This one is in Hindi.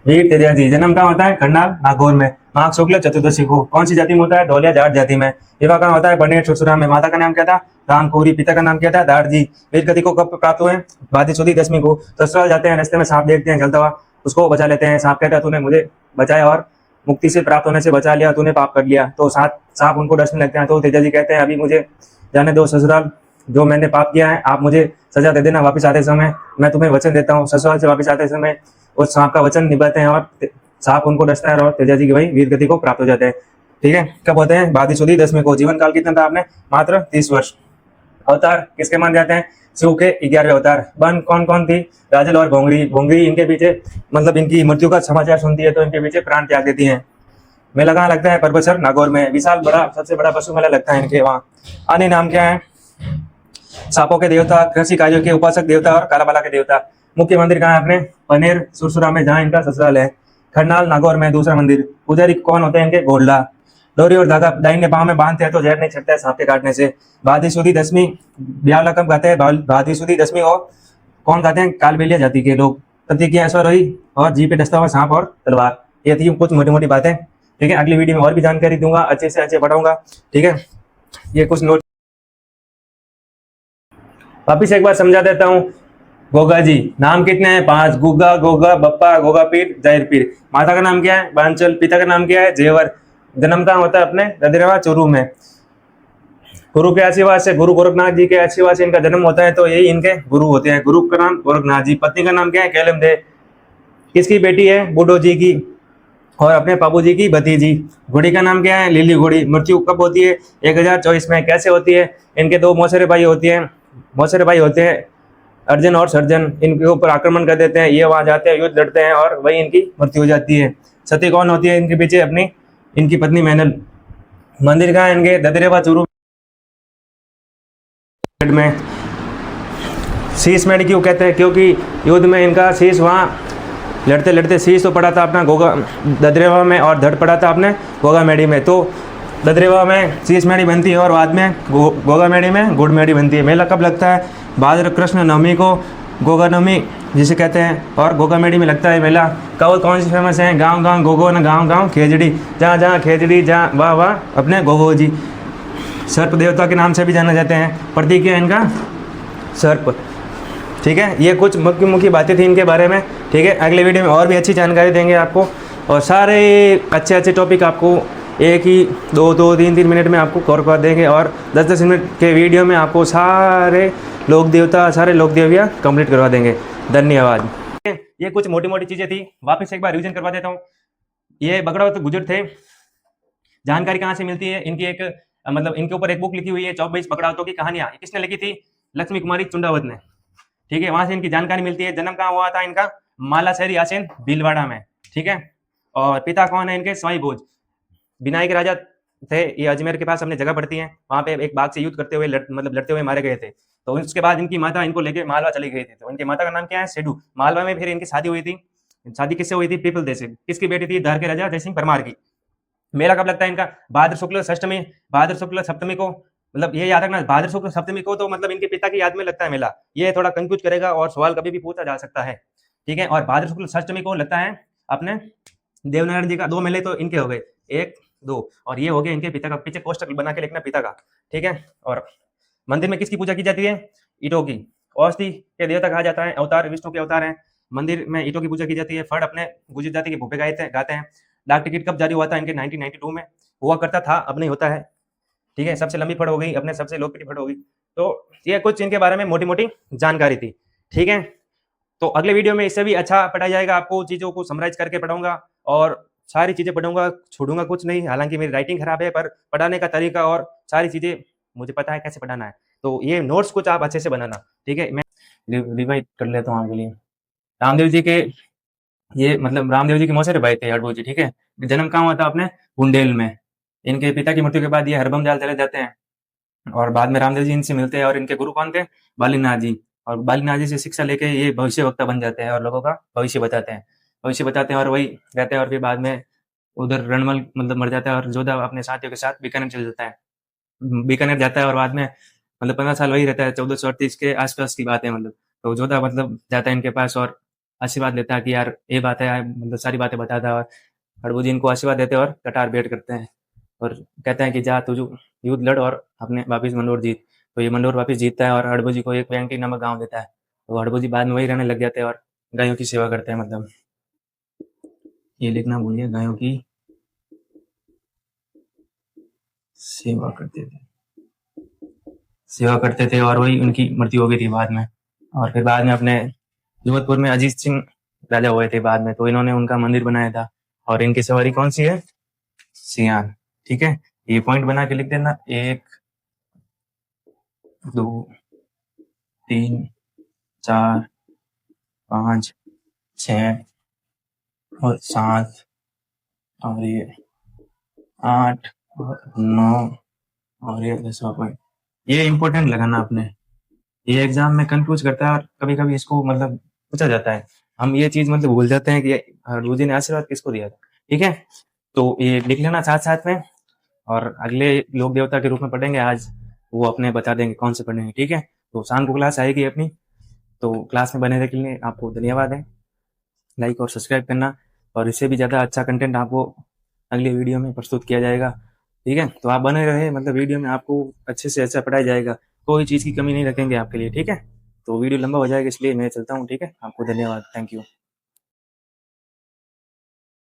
वीर तेजाजी जन्म कहाँ होता है? करनाल नागौर में। माघ शुक्ल चतुर्दशी को। कौन सी जाति में होता है? धौलिया जाट जाति में। विवाह कहाँ होता है? बनेर ससुरा में। माता का नाम क्या था? रामकोरी। पिता का नाम क्या था? दारजी। वीर गति को कब प्राप्त हुए? बादी सुदी दसवीं को। ससुराल जाते हैं, रास्ते में सांप देखते हैं जलता हुआ, उसको बचा लेते हैं। सांप कहता है तूने मुझे बचाया और मुक्ति से प्राप्त होने से बचा लिया, तूने पाप कर लिया। तो सांप सांप उनको डसने लगते हैं। तो तेजाजी कहते हैं अभी मुझे जाने दो ससुराल, जो मैंने पाप किया है आप मुझे सजा दे देना। वापस आते समय मैं तुम्हें वचन देता हूँ। ससुराल से वापस आते समय उस सांप का वचन निभाते हैं और सांप उनको डसता है और तेजाजी की भाई वीर गति को प्राप्त हो जाते हैं। ठीक है, कब होते हैं? बादी सुदी दसवीं को। जीवन काल कितना था आपने? मात्र 30 वर्ष। अवतार किसके मान जाते हैं? शिव के 11वें अवतार। बन कौन कौन थी? राजल और भोंगरी। भोंगरी इनके पीछे मतलब इनकी मृत्यु का समाचार सुनती है तो इनके पीछे प्राण त्याग देती है। मेला कहाँ लगता है? परबसर नागौर में। विशाल बड़ा सबसे बड़ा पशु मेला लगता है इनके वहाँ। अन्य नाम क्या है? सांपों के देवता, कृषि कार्यों के उपासक देवता और कालाबाला के देवता। मुख्य मंदिर कहाँ है अपने? पनेर सुरसुरा में, जहाँ इनका ससुराल है। खरनाल नागौर में दूसरा मंदिर। पुजारी कौन होते हैं इनके? घोड़ला। डोरी और धागा दाहिने पाँव में बांधते हैं तो जहर नहीं छटता है सांप के काटने से। भादी सुदी दसवीं ब्यावला कब गाते हैं? भादी सुदी दसवीं को कौन गाते हैं? कालबेलिया जाति के लोग। प्रतिक्रिया अश्वरोही और जी पे डसता हुआ सांप और तलवार। ये थी कुछ मोटी मोटी बातें। ठीक है, अगली वीडियो में और भी जानकारी दूंगा, अच्छे से अच्छे पढ़ाऊंगा। ठीक है, ये कुछ नोट वापिस एक बार समझा देता हूँ। गोगा जी, नाम कितने हैं? 5। गुग्गा, गोगा, बप्पा, गोगा पीर, जाहिर पीर। माता का नाम क्या है? बांचल। पिता का नाम क्या है? जेवर। जन्म कहाँ होता है अपने? ददरेवा चूरू में। गुरु के आशीर्वाद से, गुरु गोरखनाथ जी के आशीर्वाद से इनका जन्म होता है तो यही इनके गुरु होते हैं। गुरु का नाम गोरखनाथ जी। पत्नी का नाम क्या है? कैलम दे। किसकी बेटी है? बूढ़ो जी की और अपने बाबू जी की भतीजी। घोड़ी का नाम क्या है? लिली घोड़ी। मृत्यु कब होती है? 1024 में। कैसे होती है? इनके दो मौसेरे भाई होती हैं, मौसेरे भाई होते हैं अर्जुन और सर्जन। इनके ऊपर आक्रमण कर देते हैं, ये वहां जाते हैं, युद्ध लड़ते हैं और वही इनकी मृत्यु हो जाती है। सती कौन होती है इनके पीछे? अपनी इनकी पत्नी मैनल। मंदिर कहाँ है इनके? ददरेवा चूरू में। शीश मेढ़ क्यों कहते हैं? क्योंकि युद्ध में इनका शीश वहाँ लड़ते लड़ते शीश तो पड़ा था अपना गोगा ददरेवा में और धड़ पड़ा था अपने गोगा मेढ़ी में। तो ददरेवा में शीश मेढ़ी बनती है और बाद में गोगा मेढ़ी में गुड़ मेढ़ी बनती है। मेला कब लगता है? भाद्र कृष्ण नवमी को, गोगा नवमी जिसे कहते हैं, और गोगा मेढ़ी में लगता है मेला। कौन कौन सी फेमस है? गाँव गाँव गोगो न गाँव गाँव खेजड़ी। जहाँ जहाँ खेजड़ी जहाँ वाह वाह अपने गोगो जी। सर्प देवता के नाम से भी जाना जाते हैं। प्रतीक है इनका सर्प। ठीक है, ये कुछ मुख्य मुख्य बातें थी इनके बारे में। ठीक है, अगले वीडियो में और भी अच्छी जानकारी देंगे आपको और सारे अच्छे अच्छे टॉपिक आपको एक ही 2-3 मिनट में आपको कवर कर देंगे और 10-10 मिनट के वीडियो में आपको सारे लोक देवता, सारे लोक देवियाँ कंप्लीट करवा देंगे। धन्यवाद। ये कुछ मोटी मोटी चीज़ें थी, वापस एक बार रिविजन करवा देता हूँ। ये बगड़ावत गुजर थे। जानकारी कहाँ से मिलती है? इनकी एक मतलब इनके ऊपर एक बुक लिखी हुई है 24 बगड़ावतों की कहानियाँ। किसने लिखी थी? लक्ष्मी कुमारी चुंडावत ने। ठीक है, वहां से इनकी जानकारी मिलती है। जन्म कहाँ हुआ था इनका? मालाशहरी आसेन भीलवाड़ा में। ठीक है, और पिता कौन है इनके? स्वाई भोज बिनाई के राजा थे। ये अजमेर के पास अपनी जगह पड़ती है, वहां पे एक बाघ से युद्ध करते हुए मतलब लड़ते हुए मारे गए थे। तो उसके बाद इनकी माता इनको लेके मालवा चली गई थी। तो इनकी माता का नाम क्या है? सेडू। मालवा में फिर इनकी शादी हुई थी। शादी किससे हुई थी? पीपल देश से। किसकी बेटी थी? धर के राजा जय सिंह परमार की। मेला कब लगता है इनका? भाद्र शुक्ल षष्टमी, भाद्र शुक्ल सप्तमी को। मतलब ये याद रखना, भाद्र शुक्ल सप्तमी को तो मतलब इनके पिता की याद में लगता है मेला। ये थोड़ा कंफ्यूज करेगा और सवाल कभी भी पूछा जा सकता है। ठीक है, और भाद्र शुक्ल षष्टमी को लगता है अपने देवनारायण जी का। 2 मेले तो इनके हो गए, 1 2, और ये हो गया इनके पिता का। पीछे कोष्टक बना के लिखना पिता का। ठीक है, और मंदिर में किसकी पूजा की जाती है? ईटों की। औषधि के देवता कहा जाता है, अवतार विष्णु के अवतार हैं। मंदिर में ईटों की पूजा की जाती है। फड़ अपने गुजर जाति के भूपे गाते हैं। डाक टिकट कब जारी हुआ था इनके? 1992 में। हुआ करता था, अब नहीं होता है। ठीक है, सबसे लंबी फड़ हो गई, अपने सबसे लोकप्रिय फड़ हो गई। तो ये कुछ इनके बारे में मोटी मोटी जानकारी थी। ठीक है, तो अगले वीडियो में इससे भी अच्छा पढ़ाया जाएगा। आपको चीज़ों को समराइज करके पढ़ाऊंगा और सारी चीज़ें पढ़ूंगा, छोड़ूंगा कुछ नहीं। हालांकि मेरी राइटिंग खराब है, पर पढ़ाने का तरीका और सारी चीज़ें मुझे पता है कैसे पढ़ाना है। तो ये नोट्स कुछ आप अच्छे से बनाना। ठीक है, मैं रिवाइज कर लेता हूँ आपके लिए। रामदेव जी के ये मतलब रामदेव जी के मौसेरे भाई थे हड़बो जी। ठीक है, जन्म कहाँ हुआ था अपने? बुंडेल में। इनके पिता की मृत्यु के बाद ये हरबम जाल चले जाते हैं और बाद में रामदेव जी इनसे मिलते हैं और इनके गुरु कौन थे? बालीनाथ जी। और बालीनाथ जी से शिक्षा लेके ये भविष्य वक्ता बन जाते हैं और लोगों का भविष्य बताते हैं और वही रहते हैं। और फिर बाद में उधर रणमल मतलब मर जाता है और जोधा अपने साथियों के साथ बीकानेर चल जाता है, बीकानेर जाता है और बाद में मतलब 15 साल वही रहता है। 1438 के आसपास की बात है मतलब। तो जोधा मतलब जाता है इनके पास और आशीर्वाद लेता है कि यार ये बात है, मतलब सारी बातें बताता है। और हड़बू जी इनको आशीर्वाद देते हैं और कटार भेंट करते हैं और कहते हैं कि जा तू युद्ध लड़ और अपने वापिस मंडोर जीत। तो ये मंडोर वापिस जीतता है और हड़बू जी को एक वेंकटी नामक गाँव देता है। तो हड़बू जी बाद में वही रहने लग जाते हैं और गायों की सेवा करते हैं। मतलब ये लिखना भूलिए, गायों की सेवा करते थे, सेवा करते थे और वही उनकी मृत्यु हो गई थी बाद में। और फिर बाद में अपने जोधपुर में अजीत सिंह राजा हुए थे बाद में, तो इन्होंने उनका मंदिर बनाया था। और इनकी सवारी कौन सी है? सियान। ठीक है, ये पॉइंट बना के लिख देना। 1 2 3 4 5 6 और 7 और ये 8 और 9 और ये 10वां पॉइंट। ये इंपॉर्टेंट लगाना आपने, ये एग्जाम में कंफ्यूज करता है और कभी कभी इसको मतलब पूछा जाता है। हम ये चीज मतलब भूल जाते हैं कि गुरु जी ने आशीर्वाद किसको दिया था। ठीक है, तो ये लिख लेना साथ साथ में। और अगले लोक देवता के रूप में पढ़ेंगे आज, वो अपने बता देंगे कौन से पढ़ेंगे। ठीक है, तो शाम को क्लास आएगी अपनी, तो क्लास में बने रहने के लिए आपको धन्यवाद है। लाइक और सब्सक्राइब करना, और इससे भी ज़्यादा अच्छा कंटेंट आपको अगली वीडियो में प्रस्तुत किया जाएगा। ठीक है, तो आप बने रहे, मतलब वीडियो में आपको अच्छे से अच्छा पढ़ाया जाएगा, कोई चीज़ की कमी नहीं रखेंगे आपके लिए। ठीक है, तो वीडियो लंबा हो जाएगा इसलिए मैं चलता हूँ। ठीक है, आपको धन्यवाद, थैंक यू।